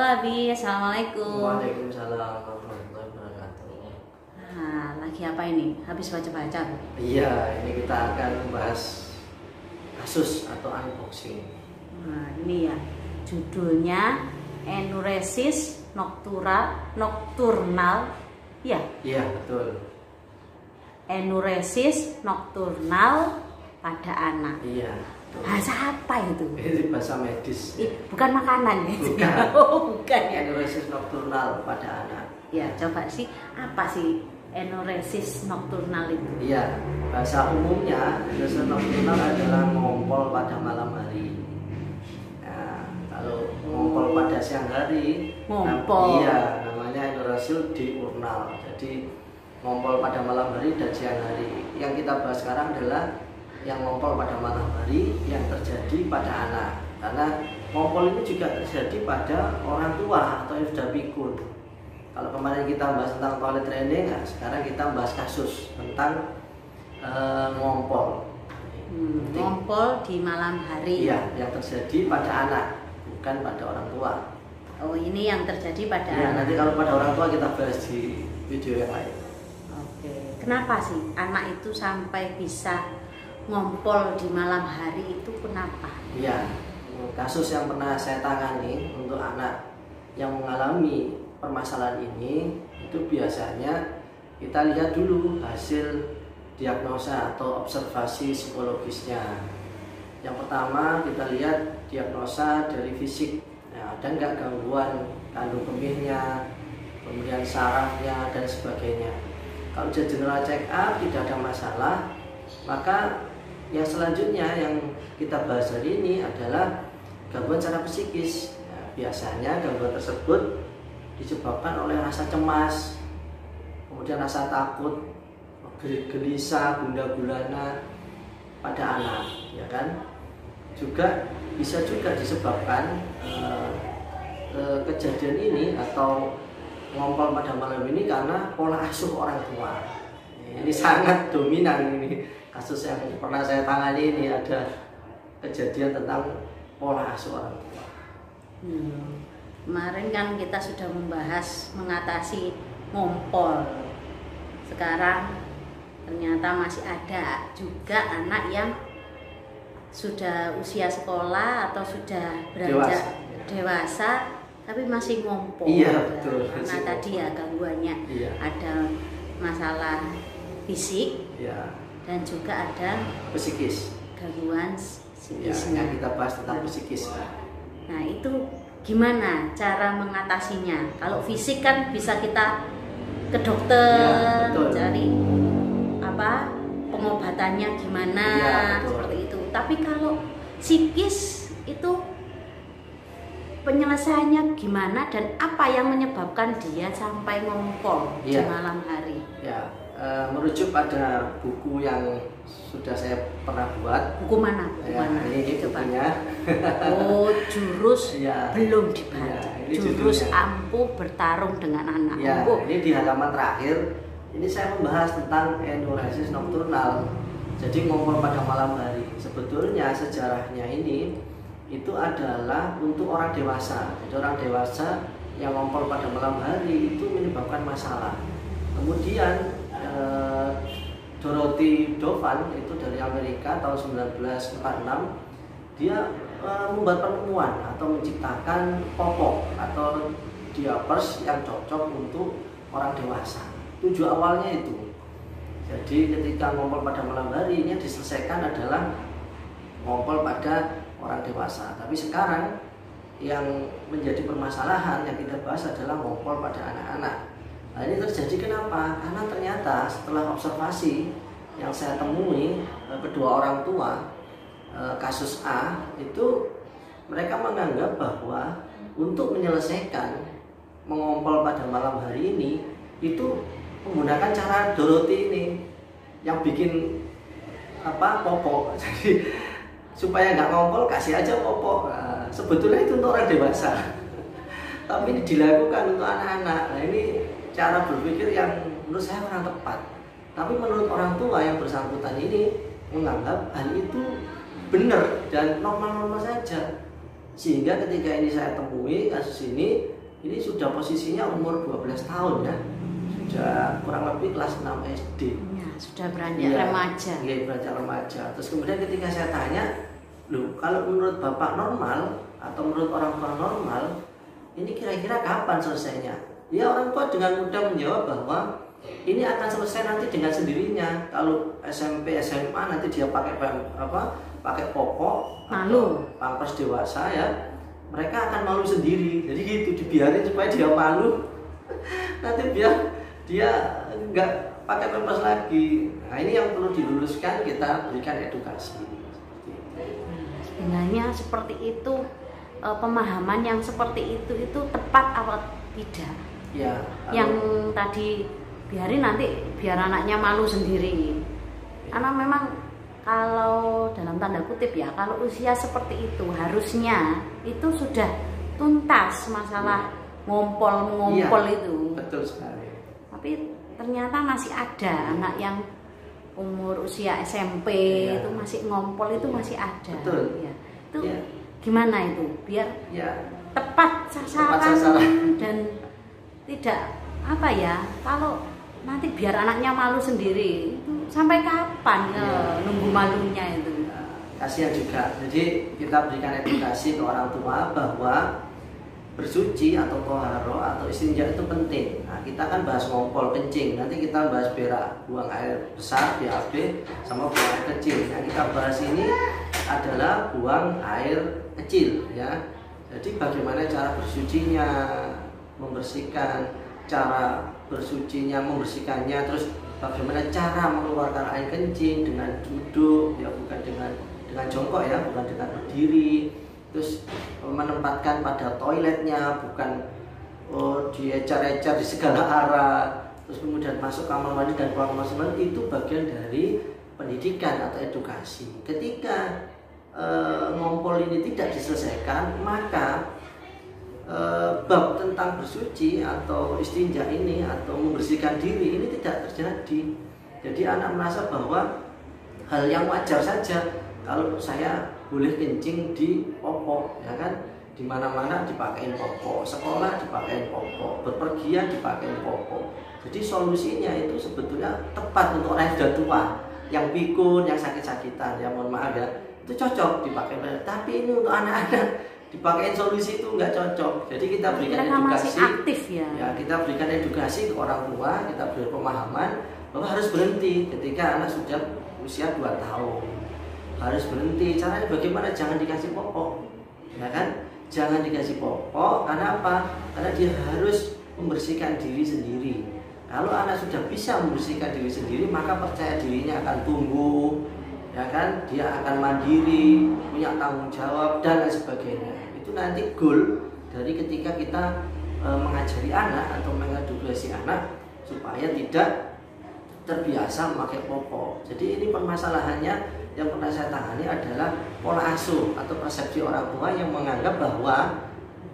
Abi, assalamualaikum. Waalaikumsalam warahmatullahi wabarakatuh. Nah, lagi apa ini? Habis baca-baca? Iya, ini kita akan membahas kasus atau unboxing. Nah, ini ya judulnya enuresis nokturnal. Ya, Iya, betul. enuresis nokturnal pada anak. Iya, betul. Bahasa apa itu? Ini bahasa medis. Bukan makanan ya? Bukan. Oh, bukan ya. Enuresis nokturnal pada anak. Ya, coba sih apa sih enuresis nokturnal itu? Iya, bahasa umumnya enuresis nokturnal adalah ngompol pada malam hari. Nah, kalau ngompol pada siang hari, Ngompol. iya, namanya enuresis diurnal. Jadi ngompol pada malam hari dan siang hari. Yang kita bahas sekarang adalah yang ngompol pada malam hari yang terjadi pada anak. Karena ngompol ini juga terjadi pada orang tua atau yang sudah pikun. Kalau kemarin kita bahas tentang toilet training, nah sekarang kita bahas kasus tentang ngompol. Ngompol di malam hari. Iya, yang terjadi pada anak, bukan pada orang tua. Oh, ini yang terjadi pada Ya, anak. nanti kalau pada orang tua kita bahas di video yang lain. Oke. Kenapa sih anak itu sampai bisa ngompol di malam hari itu kenapa? Iya, kasus yang pernah saya tangani untuk anak yang mengalami permasalahan ini itu biasanya kita lihat dulu hasil diagnosa atau observasi psikologisnya. Yang pertama kita lihat diagnosa dari fisik. Nah, ada nggak gangguan kandung kemihnya, kemudian sarafnya dan sebagainya. Kalau dia general check up tidak ada masalah, maka yang selanjutnya yang kita bahas hari ini adalah gangguan secara psikis. Nah, biasanya gangguan tersebut disebabkan oleh rasa cemas, kemudian rasa takut, gelisah, gundah gulana pada anak, ya kan? Juga bisa juga disebabkan kejadian ini atau ngompol pada malam ini karena pola asuh orang tua. Ini sangat dominan ini kasus yang pernah saya tangani ini ada kejadian tentang pola asuh orang tua. Kemarin kan kita sudah membahas mengatasi ngompol. Sekarang ternyata masih ada juga anak yang sudah usia sekolah atau sudah beranjak dewasa tapi masih ngompol. Iya, betul. Karena tadi ya gangguannya ada masalah fisik, dan juga ada psikis, gangguan psikisnya. Yang kita bahas tentang psikis. Nah, itu gimana cara mengatasinya? Kalau fisik kan bisa kita ke dokter, cari apa pengobatannya gimana, seperti itu. Tapi kalau psikis itu penyelesaiannya gimana dan apa yang menyebabkan dia sampai ngompol di malam hari? Ya, merujuk pada buku yang sudah saya pernah buat. Buku mana? Ini bukunya. Oh, jurus belum dibaca. Jurus ampuh bertarung dengan anak. Ya, ini di halaman terakhir. Ini saya membahas tentang enuresis nokturnal. Jadi ngompol pada malam hari. Sebetulnya sejarahnya ini itu adalah untuk orang dewasa. Jadi orang dewasa yang ngompol pada malam hari itu menyebabkan masalah. Kemudian Dorothy Dovan itu dari Amerika tahun 1946, dia membuat penemuan atau menciptakan popok atau diapers yang cocok untuk orang dewasa. Tujuan awalnya itu. Jadi ketika ngompol pada malam hari ini yang diselesaikan adalah ngompol pada orang dewasa. Tapi sekarang yang menjadi permasalahan yang kita bahas adalah ngompol pada anak-anak. Nah, ini terjadi kenapa? Karena ternyata setelah observasi yang saya temui kedua orang tua kasus A itu mereka menganggap bahwa untuk menyelesaikan mengompol pada malam hari ini itu menggunakan cara Dorothy ini yang bikin popok. Jadi supaya nggak ngompol kasih aja popok. Nah, sebetulnya itu untuk orang dewasa, tapi ini dilakukan untuk anak-anak. Nah, ini cara berpikir yang menurut saya kurang tepat. Tapi menurut orang tua yang bersangkutan ini menganggap hal itu benar dan normal-normal saja. Sehingga ketika ini saya temui kasus ini, ini sudah posisinya umur 12 tahun ya, sudah kurang lebih kelas 6 SD ya, sudah beranjak remaja. Iya, beranjak remaja. Terus kemudian ketika saya tanya, loh kalau menurut Bapak normal atau menurut orang tua normal, ini kira-kira kapan selesainya? Ya, orang tua dengan mudah menjawab bahwa ini akan selesai nanti dengan sendirinya. Kalau SMP, SMA nanti dia pakai popok, malu, pampers dewasa ya, mereka akan malu sendiri. Jadi gitu, dibiarin supaya dia malu. Nanti biar dia nggak pakai pampers lagi. Nah, ini yang perlu diluluskan, kita berikan edukasi. Sebenarnya seperti itu, pemahaman yang seperti itu tepat apa tidak? Ya, yang tadi biarin nanti biar anaknya malu sendiri. Karena memang kalau dalam tanda kutip ya, kalau usia seperti itu harusnya itu sudah tuntas masalah ngompol itu. Betul sekali. Tapi ternyata masih ada anak yang umur usia SMP itu masih ngompol, itu masih ada. Betul. Ya. Itu gimana itu biar tepat sasaran, dan tidak apa ya, kalau nanti biar anaknya malu sendiri itu sampai kapan nunggu malunya itu. Kasihan juga. Jadi kita berikan edukasi ke orang tua bahwa bersuci atau toharo atau istinja itu penting. Nah, kita kan bahas ngompol, kencing, nanti kita bahas berak, buang air besar, BAB, sama buang air kecil. Yang kita bahas ini adalah buang air kecil ya. Jadi bagaimana cara bersucinya, membersihkan, cara bersucinya, membersihkannya, terus bagaimana cara mengeluarkan air kencing dengan duduk ya, bukan dengan jongkok ya, bukan dengan berdiri. Terus menempatkan pada toiletnya, bukan diecar-ecar di segala arah. Terus kemudian masuk kamar mandi dan keluar kamar mandi, itu bagian dari pendidikan atau edukasi. Ketika ngompol ini tidak diselesaikan, maka bab tentang bersuci atau istinja ini atau membersihkan diri ini tidak terjadi. Jadi anak merasa bahwa hal yang wajar saja kalau saya boleh kencing di popok, ya kan? Di mana-mana dipakein popok, sekolah dipakein popok, berpergian dipakein popok. Jadi solusinya itu sebetulnya tepat untuk orang yang sudah tua, yang pikun, yang sakit-sakitan, ya mohon maaf ya, itu cocok dipakai. Tapi ini untuk anak-anak dipakein solusi itu nggak cocok. Jadi kita berikan edukasi, masih aktif ya. Ya, kita berikan edukasi ke orang tua, kita beri pemahaman bahwa harus berhenti ketika anak sudah usia 2 tahun. Harus berhenti. Caranya bagaimana? Jangan dikasih popok, ya kan? Jangan dikasih popok. Karena apa? Karena dia harus membersihkan diri sendiri. Kalau anak sudah bisa membersihkan diri sendiri, maka percaya dirinya akan tumbuh, ya kan? Dia akan mandiri, punya tanggung jawab dan lain sebagainya. Itu nanti goal dari ketika kita mengajari anak atau mengedukasi anak supaya tidak terbiasa memakai popok. Jadi ini permasalahannya yang pernah saya tangani adalah pola asuh atau persepsi orang tua yang menganggap bahwa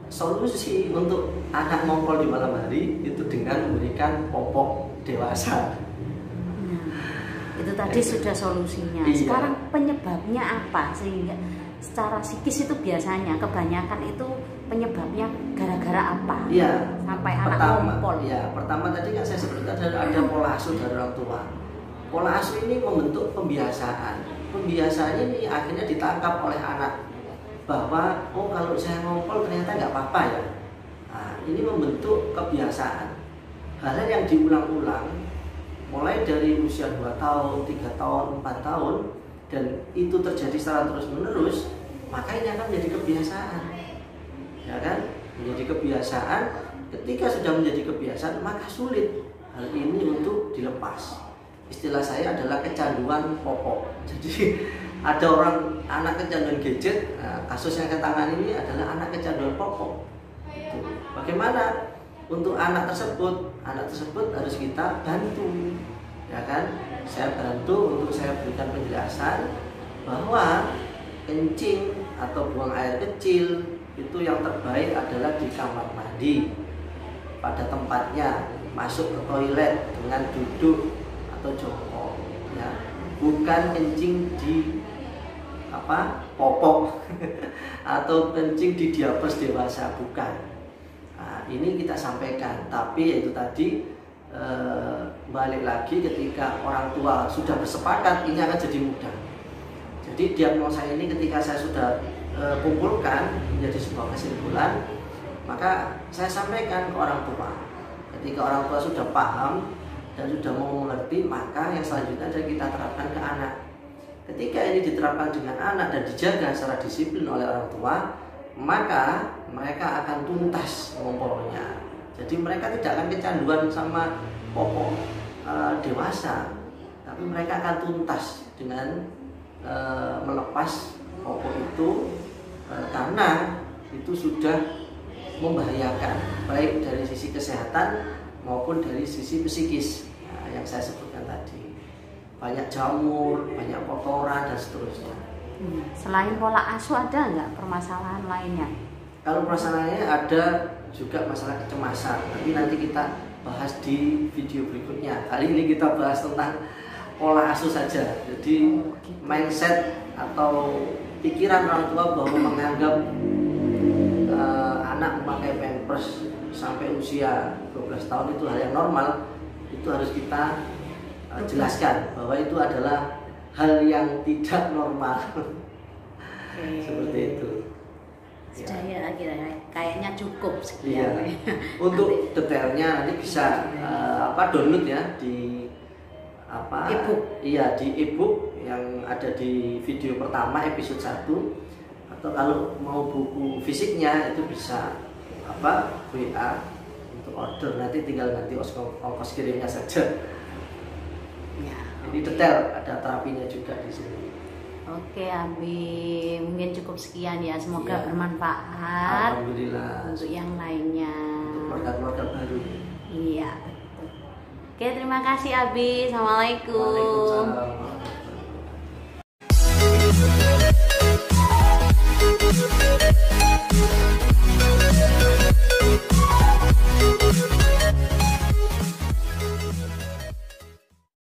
solusi untuk anak ngompol di malam hari itu dengan memberikan popok dewasa. Itu tadi sudah solusinya. Iya. Sekarang penyebabnya apa? Sehingga secara psikis itu biasanya kebanyakan itu penyebabnya gara-gara apa? Iya. Sampai anak ngompol. Iya, pertama tadi kan saya sebutkan ada pola asuh dari orang tua. Pola asuh ini membentuk pembiasaan. Pembiasaannya ini akhirnya ditangkap oleh anak bahwa oh kalau saya ngompol ternyata nggak apa-apa ya. Nah, ini membentuk kebiasaan. Hal-hal yang diulang-ulang mulai dari usia 2 tahun, 3 tahun, 4 tahun, dan itu terjadi secara terus-menerus, maka ini akan menjadi kebiasaan. Ya kan? Menjadi kebiasaan. Ketika sudah menjadi kebiasaan, maka sulit hal ini untuk dilepas. Istilah saya adalah kecanduan popok. Jadi ada orang anak kecanduan gadget. Nah, kasus yang saya tangani ini adalah anak kecanduan popok. Bagaimana untuk anak tersebut? Anak tersebut harus kita bantu, ya kan? Saya bantu untuk saya berikan penjelasan bahwa kencing atau buang air kecil itu yang terbaik adalah di kamar mandi pada tempatnya, masuk ke toilet dengan duduk atau jongkok, ya, bukan kencing di popok atau kencing di diapers dewasa, bukan. Nah, ini kita sampaikan, tapi yaitu tadi balik lagi ketika orang tua sudah bersepakat, ini akan jadi mudah. Jadi diagnosa ini ketika saya sudah kumpulkan menjadi sebuah kesimpulan, maka saya sampaikan ke orang tua. Ketika orang tua sudah paham dan sudah mau mengerti, maka yang selanjutnya adalah kita terapkan ke anak. Ketika ini diterapkan dengan anak dan dijaga secara disiplin oleh orang tua, maka mereka akan tuntas ngompolnya. Jadi mereka tidak akan kecanduan sama popok dewasa, tapi mereka akan tuntas dengan melepas popok itu karena itu sudah membahayakan baik dari sisi kesehatan maupun dari sisi psikis, yang saya sebutkan tadi, banyak jamur, banyak kotoran dan seterusnya. Selain pola asuh ada nggak permasalahan lainnya? Kalau permasalahannya ada juga masalah kecemasan, tapi nanti kita bahas di video berikutnya. Kali ini kita bahas tentang pola asuh saja. Jadi mindset atau pikiran orang tua bahwa menganggap anak memakai pampers sampai usia 12 tahun itu hal yang normal, itu harus kita jelaskan bahwa itu adalah hal yang tidak normal. Seperti itu. Sudah ya, kayaknya cukup sekian. Iya. Untuk detailnya nanti bisa download ya di e-book. Iya, di e-book yang ada di video pertama episode 1, atau kalau mau buku fisiknya itu bisa WA untuk order, nanti tinggal nanti ongkos kirimnya saja. Ya. Ini detail, ada terapinya juga di sini. Oke Abi, mungkin cukup sekian ya, semoga Iya. bermanfaat Alhamdulillah untuk yang lainnya. untuk keluarga-keluarga baru. Iya, betul. Oke, terima kasih Abi. Assalamualaikum. Waalaikumsalam.